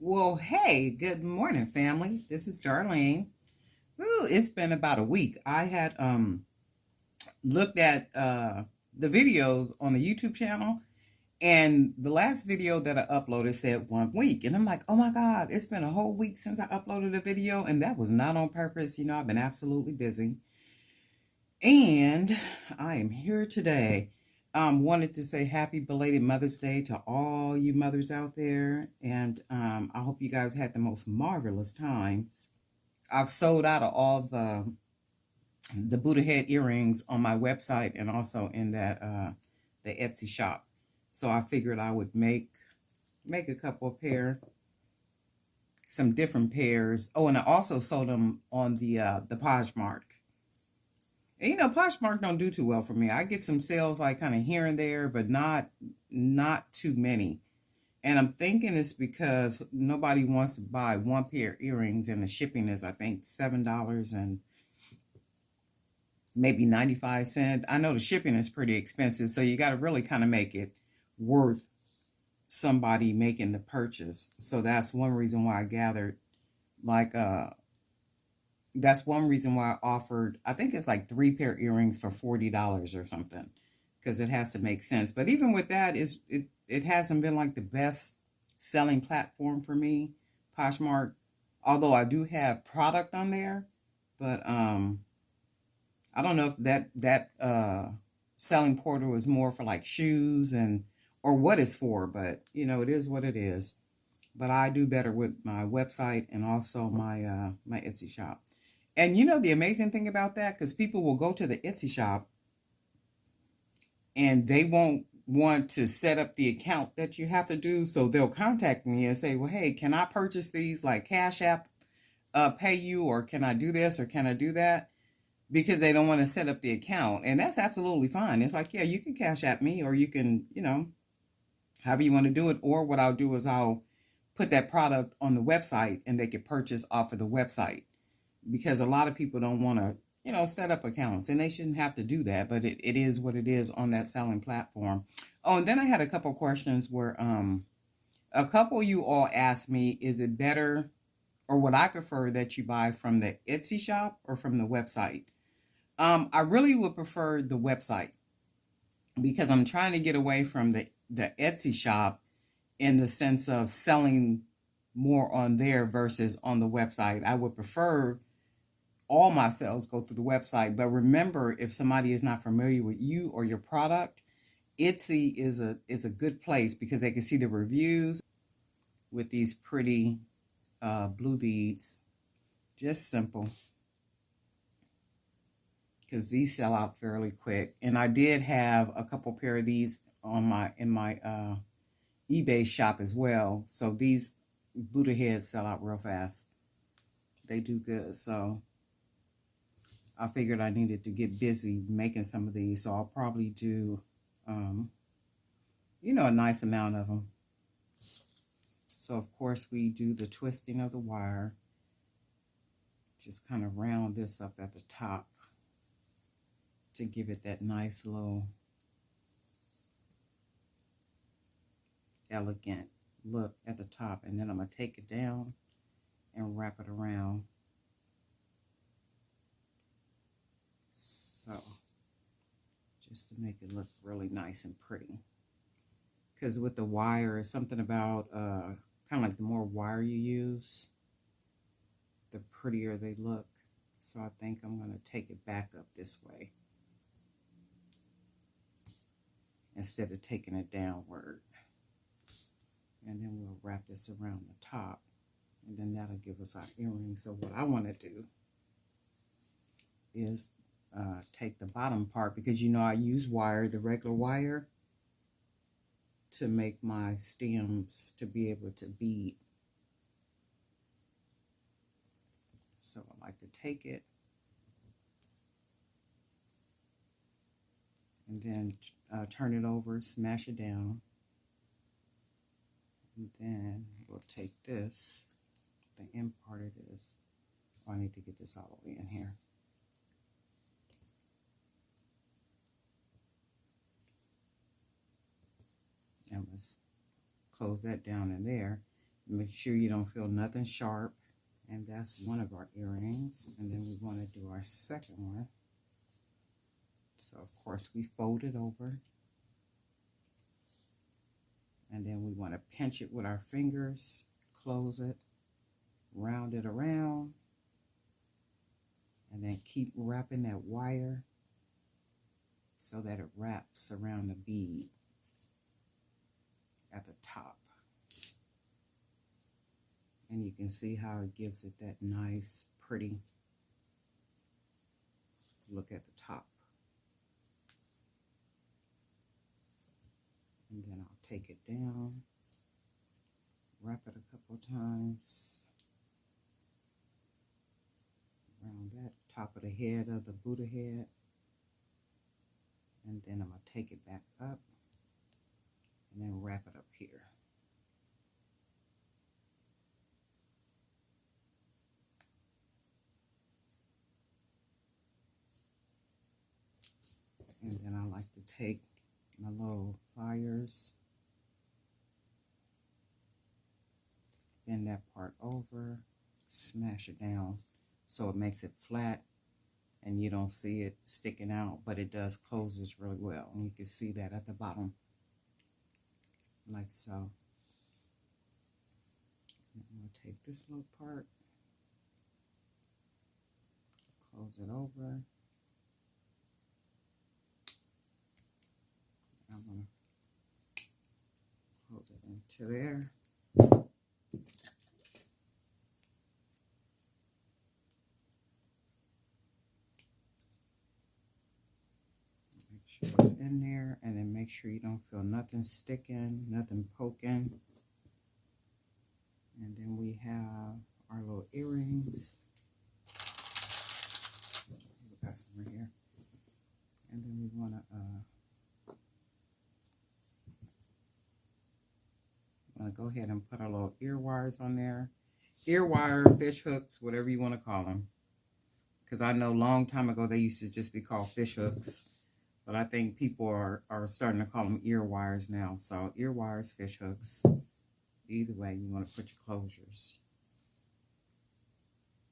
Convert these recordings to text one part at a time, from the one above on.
Well, hey, good morning, family. This is Darlene. Ooh, it's been about a week. I had looked at the videos on the YouTube channel, and the last video that I uploaded said 1 week, and I'm like, oh my God, it's been a whole week since I uploaded a video, and that was not on purpose. I've been absolutely busy, and I am here today. Wanted to say happy belated Mother's Day to all you mothers out there, and I hope you guys had the most marvelous times. I've sold out of all the Buddha head earrings on my website and also in that the Etsy shop. So I figured I would make a couple of some different pairs. Oh, and I also sold them on the Poshmark. And, Poshmark don't do too well for me. I get some sales like kind of here and there, but not too many. And I'm thinking it's because nobody wants to buy one pair of earrings, and the shipping is, I think, $7 and maybe 95 cents. I know the shipping is pretty expensive, so you got to really kind of make it worth somebody making the purchase. So that's one reason why I gathered, like, that's one reason why I offered, I think it's like 3 pair earrings for $40 or something, because it has to make sense. But even with that, it hasn't been like the best selling platform for me, Poshmark. Although I do have product on there, but I don't know if that selling portal is more for like shoes and or what it's for, but it is what it is. But I do better with my website and also my Etsy shop. And the amazing thing about that, because people will go to the Etsy shop and they won't want to set up the account that you have to do, so they'll contact me and say, well, hey, can I purchase these like Cash App, pay you, or can I do this or can I do that? Because they don't want to set up the account. And that's absolutely fine. It's like, yeah, you can Cash App me, or you can, however you want to do it. Or what I'll do is I'll put that product on the website and they can purchase off of the website, because a lot of people don't want to, set up accounts, and they shouldn't have to do that. But it is what it is on that selling platform. Oh, and then I had a couple questions where a couple of you all asked me, is it better, or would I prefer that you buy from the Etsy shop or from the website? I really would prefer the website, because I'm trying to get away from the Etsy shop in the sense of selling more on there versus on the website. I would prefer all my sales go through the website. But remember, if somebody is not familiar with you or your product, Etsy is a good place, because they can see the reviews with these pretty blue beads. Just simple, because these sell out fairly quick. And I did have a couple pair of these on my eBay shop as well. So these Buddha heads sell out real fast. They do good. So I figured I needed to get busy making some of these. So I'll probably do, a nice amount of them. So of course we do the twisting of the wire. Just kind of round this up at the top to give it that nice little elegant look at the top. And then I'm going to take it down and wrap it around. So just to make it look really nice and pretty. Because with the wire, it's something about kind of like the more wire you use, the prettier they look. So I think I'm going to take it back up this way instead of taking it downward. And then we'll wrap this around the top, and then that'll give us our earring. So what I want to do is take the bottom part, because I use wire, the regular wire, to make my stems to be able to bead. So I like to take it and then turn it over, smash it down. And then we'll take this, the end part of this. Oh, I need to get this all the way in here. And let's close that down in there. Make sure you don't feel nothing sharp. And that's one of our earrings. And then we want to do our second one. So of course we fold it over. And then we want to pinch it with our fingers, close it, round it around, and then keep wrapping that wire so that it wraps around the bead at the top. And you can see how it gives it that nice, pretty look at the top. And then I'll take it down, wrap it a couple times around that top of the head of the Buddha head. And then I'm going to take it back up and then wrap it up here. And then I like to take my little pliers, bend that part over, smash it down so it makes it flat and you don't see it sticking out, but it does closes really well. And you can see that at the bottom, like so. And I'm going to take this little part, close it over. I'm going to close it into there. Make sure it's in there, and then make sure you don't feel nothing sticking, nothing poking. And then we have our little earrings. We got some right here. And then we want to go ahead and put our little ear wires on there. Ear wire, fish hooks, whatever you want to call them. Because I know a long time ago they used to just be called fish hooks. But I think people are starting to call them ear wires now. So ear wires, fish hooks. Either way, you want to put your closures.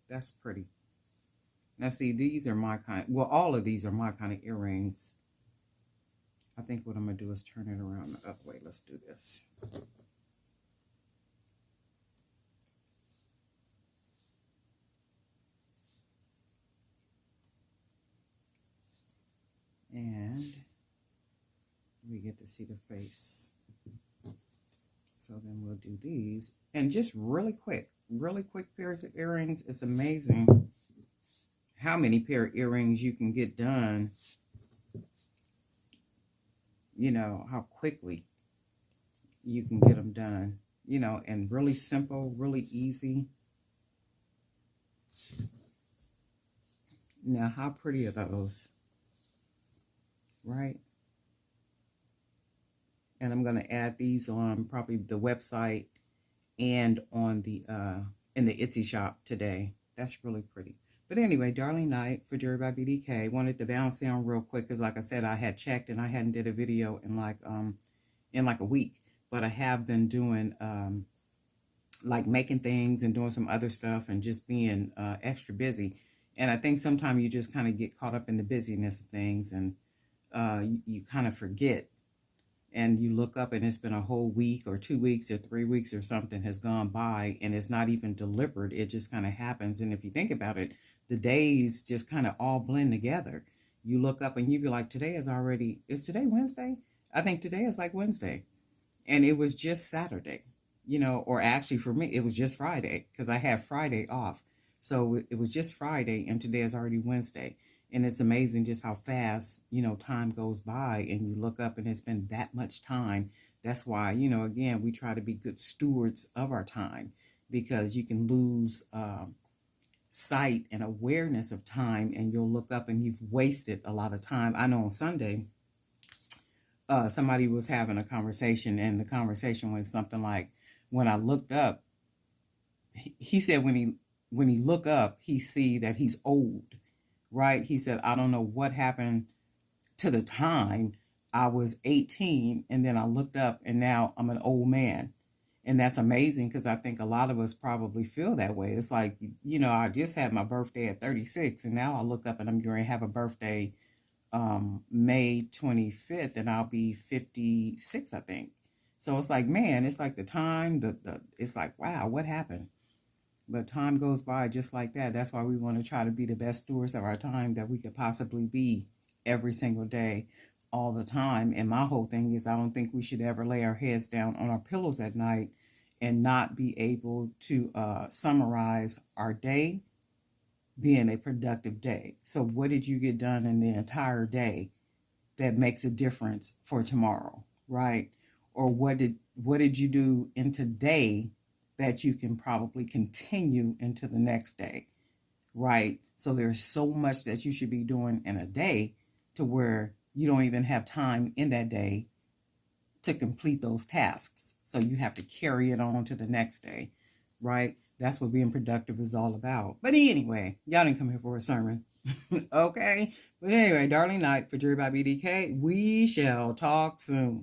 That's pretty. Now see, these are my kind. Well, all of these are my kind of earrings. I think what I'm going to do is turn it around the other way. Let's do this. And we get to see the face. So then we'll do these. And just really quick pairs of earrings. It's amazing how many pair of earrings you can get done. You know, how quickly you can get them done. You know, and really simple, really easy. Now, how pretty are those? Right? And I'm going to add these on probably the website and on the in the Etsy shop today. That's really pretty. But anyway, Darlene Knight for Jewelry by BDK. Wanted to bounce down real quick because, like I said, I had checked and I hadn't did a video in like a week. But I have been doing like making things and doing some other stuff and just being extra busy. And I think sometimes you just kind of get caught up in the busyness of things and you kind of forget, and you look up and it's been a whole week or 2 weeks or 3 weeks or something has gone by, and it's not even deliberate. It just kind of happens. And if you think about it, the days just kind of all blend together. You look up and you be like, is today Wednesday? I think today is like Wednesday. And it was just Saturday, you know, or actually for me, it was just Friday because I had Friday off. So it was just Friday and today is already Wednesday. And it's amazing just how fast, you know, time goes by, and you look up and it's been that much time. That's why, you know, again, we try to be good stewards of our time, because you can lose sight and awareness of time, and you'll look up and you've wasted a lot of time. I know on Sunday, somebody was having a conversation, and the conversation was something like, when I looked up, he said when he look up, he see that he's old. Right? He said, I don't know what happened to the time I was 18 and then I looked up and now I'm an old man. And that's amazing because I think a lot of us probably feel that way. It's like, I just had my birthday at 36, and now I look up and I'm going to have a birthday May 25th, and I'll be 56, I think. So it's like, man, it's like the time, it's like, wow, what happened? But time goes by just like that. That's why we want to try to be the best stewards of our time that we could possibly be every single day, all the time. And my whole thing is, I don't think we should ever lay our heads down on our pillows at night and not be able to summarize our day being a productive day. So, what did you get done in the entire day that makes a difference for tomorrow, right? Or what did you do in today that you can probably continue into the next day, right? So there's so much that you should be doing in a day to where you don't even have time in that day to complete those tasks. So you have to carry it on to the next day, right? That's what being productive is all about. But anyway, y'all didn't come here for a sermon. Okay? But anyway, Darlene Knight for Jewelry by BDK. We shall talk soon.